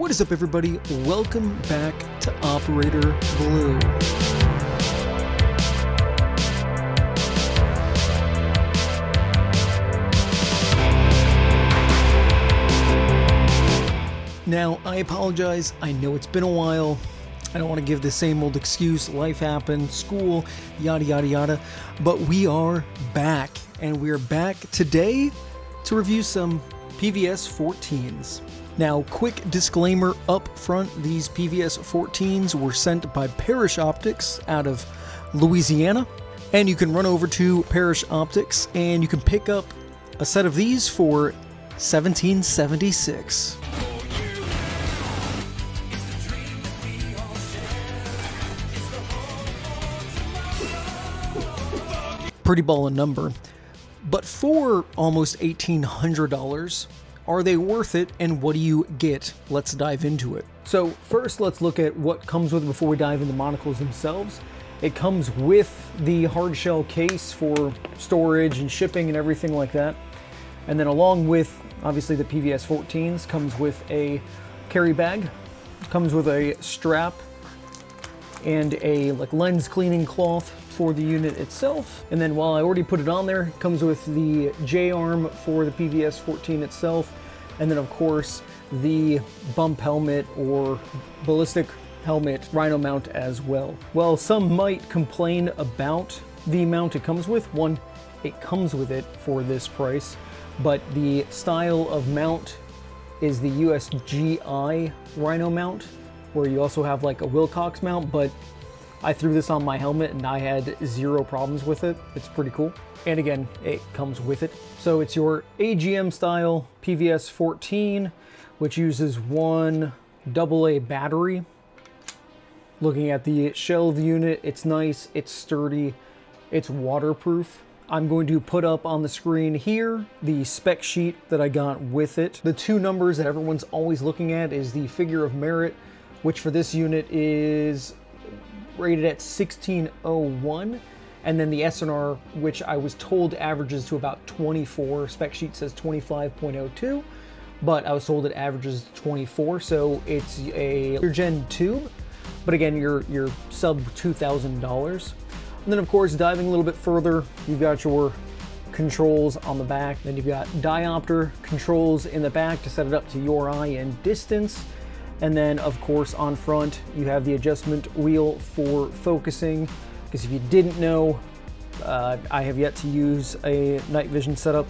What is up, everybody? Welcome back to Operator Blue. Now, I apologize. I know it's been a while. I don't want to give the same old excuse, life happened, school, yada, yada, yada. But we are back, and we are back today to review some PVS-14s. Now, quick disclaimer up front, these PVS-14s were sent by Parrish Optics out of Louisiana, and you can run over to Parrish Optics and you can pick up a set of these for $17.76. Pretty ballin' number, but for almost $1,800, are they worth it, and what do you get? Let's dive into it. So first, let's look at what comes with it before we dive into monocles themselves. It comes with the hard shell case for storage and shipping and everything like that. And then along with, obviously, the PVS-14s, comes with a carry bag, comes with a strap, and a lens cleaning cloth for the unit itself. And then while I already put it on there, it comes with the J-arm for the PVS-14 itself, and then of course the bump helmet or ballistic helmet rhino mount as well. Well, some might complain about the mount it comes with. One, it comes with it for this price, but the style of mount is the USGI rhino mount, where you also have like a Wilcox mount, but I threw this on my helmet and I had zero problems with it. It's pretty cool. And again, it comes with it. So it's your AGM style PVS-14, which uses one AA battery. Looking at the shell of the unit, it's nice, it's sturdy, it's waterproof. I'm going to put up on the screen here the spec sheet that I got with it. The two numbers that everyone's always looking at is the figure of merit, which for this unit is rated at 1601, and then the SNR, which I was told averages to about 24. Spec sheet says 25.02, but I was told it averages 24, so it's a gen tube, but again, you're sub $2,000. And then of course, diving a little bit further, you've got your controls on the back, then you've got diopter controls in the back to set it up to your eye and distance. And then, of course, on front, you have the adjustment wheel for focusing. Because if you didn't know, I have yet to use a night vision setup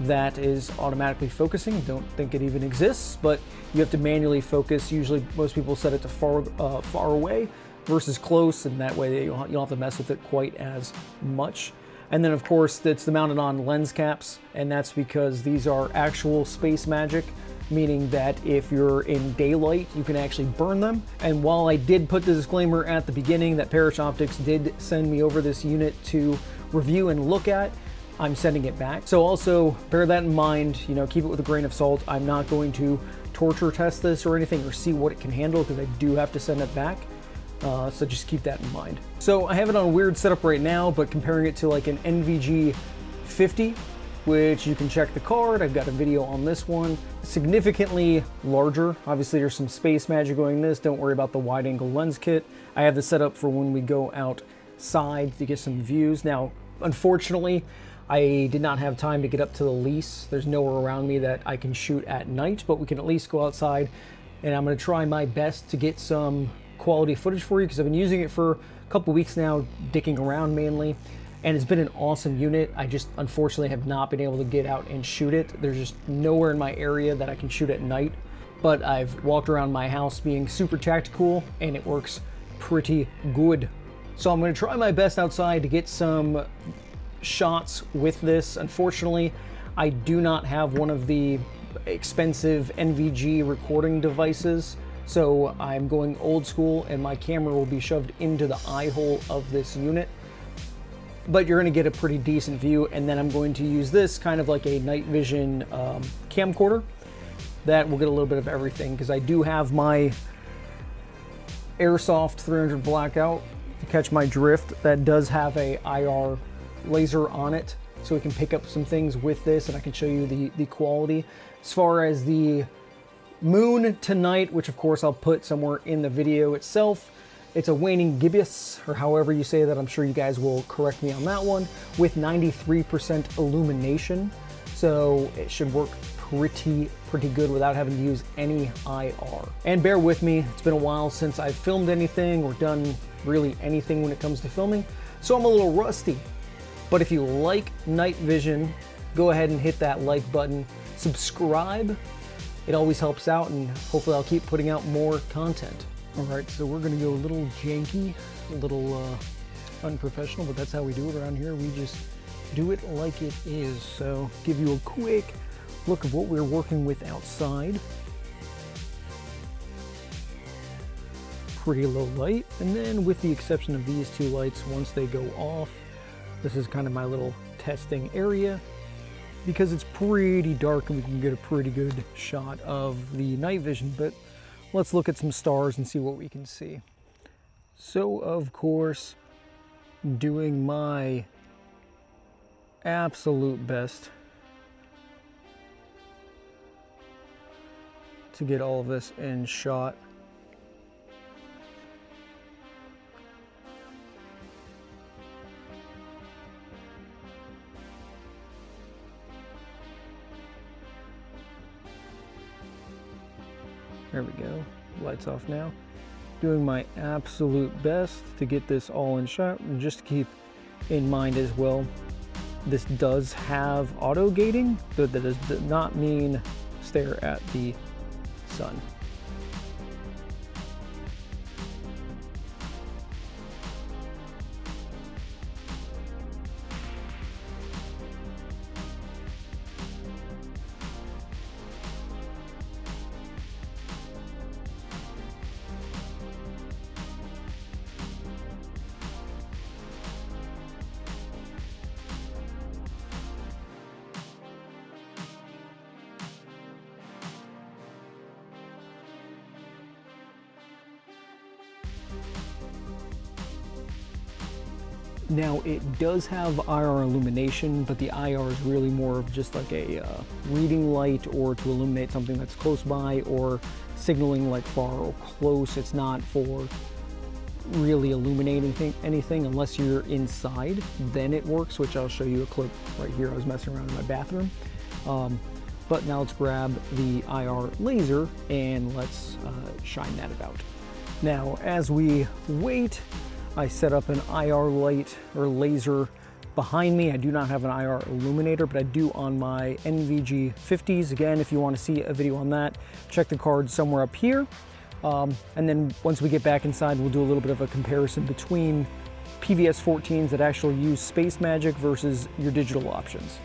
that is automatically focusing. Don't think it even exists, but you have to manually focus. Usually, most people set it to far away versus close, and that way you don't have to mess with it quite as much. And then, of course, it's mounted on lens caps, and that's because these are actual Space Magic, meaning that if you're in daylight, you can actually burn them. And while I did put the disclaimer at the beginning that Parrish Optics did send me over this unit to review and look at, I'm sending it back. So also bear that in mind, keep it with a grain of salt. I'm not going to torture test this or anything or see what it can handle, because I do have to send it back. So just keep that in mind. So I have it on a weird setup right now, but comparing it to like an NVG50, which you can check the card. I've got a video on this one. Significantly larger. Obviously there's some Space Magic going in this. Don't worry about the wide angle lens kit. I have this set up for when we go outside to get some views. Now, unfortunately, I did not have time to get up to the lease. There's nowhere around me that I can shoot at night, but we can at least go outside, and I'm gonna try my best to get some quality footage for you, because I've been using it for a couple weeks now, dicking around mainly. And it's been an awesome unit. I just unfortunately have not been able to get out and shoot it. There's just nowhere in my area that I can shoot at night. But I've walked around my house being super tactical, and it works pretty good. So I'm gonna try my best outside to get some shots with this. Unfortunately, I do not have one of the expensive NVG recording devices. So I'm going old school, and my camera will be shoved into the eye hole of this unit. But you're gonna get a pretty decent view, and then I'm going to use this kind of like a night vision camcorder that will get a little bit of everything, because I do have my Airsoft 300 blackout to catch my drift that does have a IR laser on it, so we can pick up some things with this, and I can show you the quality. As far as the moon tonight, which of course I'll put somewhere in the video itself. It's a waning gibbous, or however you say that. I'm sure you guys will correct me on that one, with 93% illumination. So it should work pretty good without having to use any IR. And bear with me, it's been a while since I've filmed anything or done really anything when it comes to filming, so I'm a little rusty. But if you like night vision, go ahead and hit that like button, subscribe. It always helps out, and hopefully I'll keep putting out more content. All right, so we're gonna go a little janky, a little unprofessional, but that's how we do it around here. We just do it like it is. So give you a quick look of what we're working with outside. Pretty low light, and then with the exception of these two lights, once they go off, this is kind of my little testing area, because it's pretty dark and we can get a pretty good shot of the night vision. But let's look at some stars and see what we can see. So of course, doing my absolute best to get all of this in shot. There we go, lights off now. Doing my absolute best to get this all in shot, and just to keep in mind as well, this does have auto gating, but that does not mean stare at the sun. Now it does have IR illumination, but the IR is really more of just like a reading light, or to illuminate something that's close by, or signaling like far or close. It's not for really illuminating anything unless you're inside, then it works, which I'll show you a clip right here. I was messing around in my bathroom. But now let's grab the IR laser and let's shine that about. Now, as we wait, I set up an IR light or laser behind me. I do not have an IR illuminator, but I do on my NVG50s. Again, if you want to see a video on that, check the card somewhere up here. And then once we get back inside, we'll do a little bit of a comparison between PVS-14s that actually use space magic versus your digital options.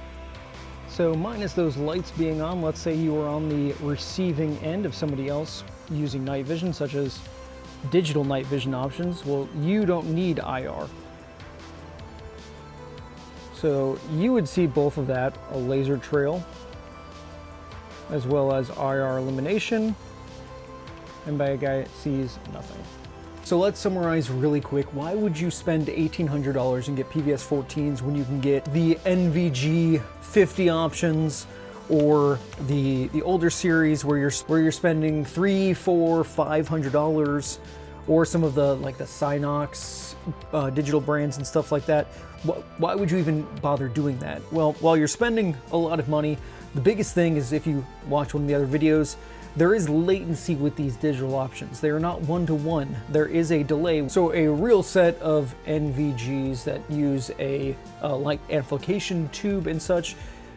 So minus those lights being on, let's say you are on the receiving end of somebody else using night vision, such as digital night vision options. Well, you don't need IR. So you would see both of that, a laser trail, as well as IR illumination, and by a guy sees nothing. So let's summarize really quick. Why would you spend $1,800 and get PVS-14s when you can get the NVG50 options, or the older series where you're spending $300, $400, $500, or some of the like the Synox digital brands and stuff like that? Why would you even bother doing that? Well, while you're spending a lot of money, the biggest thing is, if you watch one of the other videos, there is latency with these digital options. They are not one-to-one. There is a delay. So a real set of NVGs that use a light amplification tube and such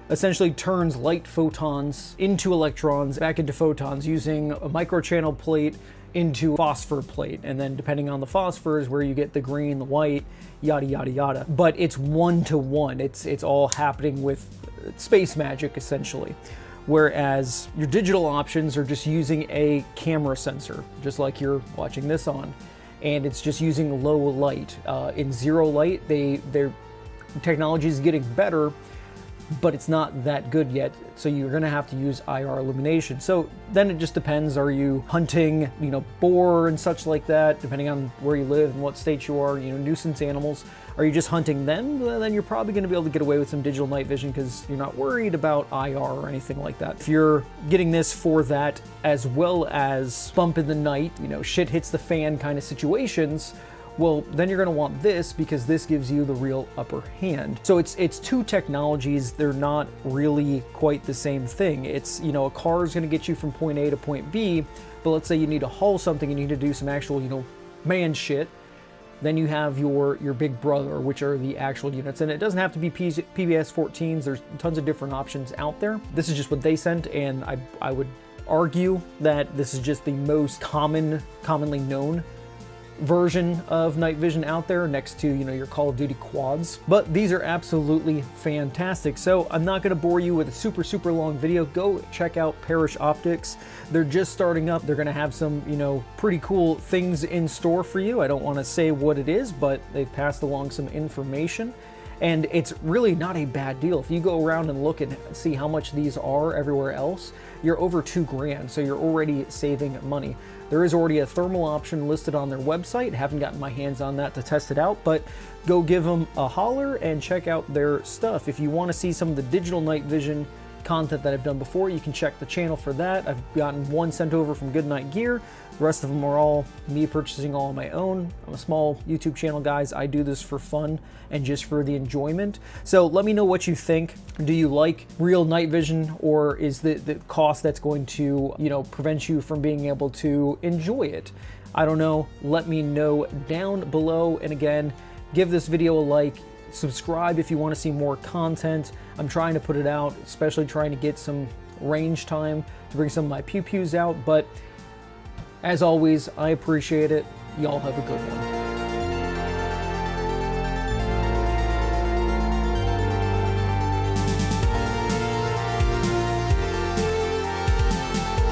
essentially turns light photons into electrons, back into photons, using a microchannel plate into a phosphor plate. And then depending on the phosphor is where you get the green, the white, yada, yada, yada. But it's one-to-one. It's all happening with space magic, essentially. Whereas your digital options are just using a camera sensor, just like you're watching this on. And it's just using low light. In zero light, their technology is getting better, but it's not that good yet, so you're going to have to use IR illumination. So then it just depends, are you hunting, you know, boar and such like that, depending on where you live and what state you are, you know, nuisance animals. Are you just hunting them? Then you're probably going to be able to get away with some digital night vision because you're not worried about IR or anything like that. If you're getting this for that, as well as bump in the night, you know, shit hits the fan kind of situations, well, then you're going to want this because this gives you the real upper hand. So it's two technologies. They're not really quite the same thing. It's, you know, a car is going to get you from point A to point B, but let's say you need to haul something, you need to do some actual, you know, man shit. Then you have your big brother, which are the actual units. And it doesn't have to be PVS-14s. There's tons of different options out there. This is just what they sent, and I would argue that this is just the most commonly known version of night vision out there, next to, you know, your Call of Duty quads. But these are absolutely fantastic. So I'm not going to bore you with a super long video. Go check out Parrish Optics. They're just starting up. They're going to have some, you know, pretty cool things in store for you. I don't want to say what it is, but they've passed along some information. And it's really not a bad deal. If you go around and look and see how much these are everywhere else, you're over $2,000, so you're already saving money. There is already a thermal option listed on their website. Haven't gotten my hands on that to test it out, but go give them a holler and check out their stuff. If you want to see some of the digital night vision content that I've done before, you can check the channel for that. I've gotten one sent over from Goodnight Gear. The rest of them are all me purchasing all on my own. I'm a small YouTube channel, guys. I do this for fun and just for the enjoyment. So let me know what you think. Do you like real night vision, or is the cost that's going to, you know, prevent you from being able to enjoy it? I don't know. Let me know down below. And again, give this video a like. Subscribe if you want to see more content. I'm trying to put it out, especially trying to get some range time to bring some of my pew-pews out. But as always, I appreciate it. Y'all have a good one.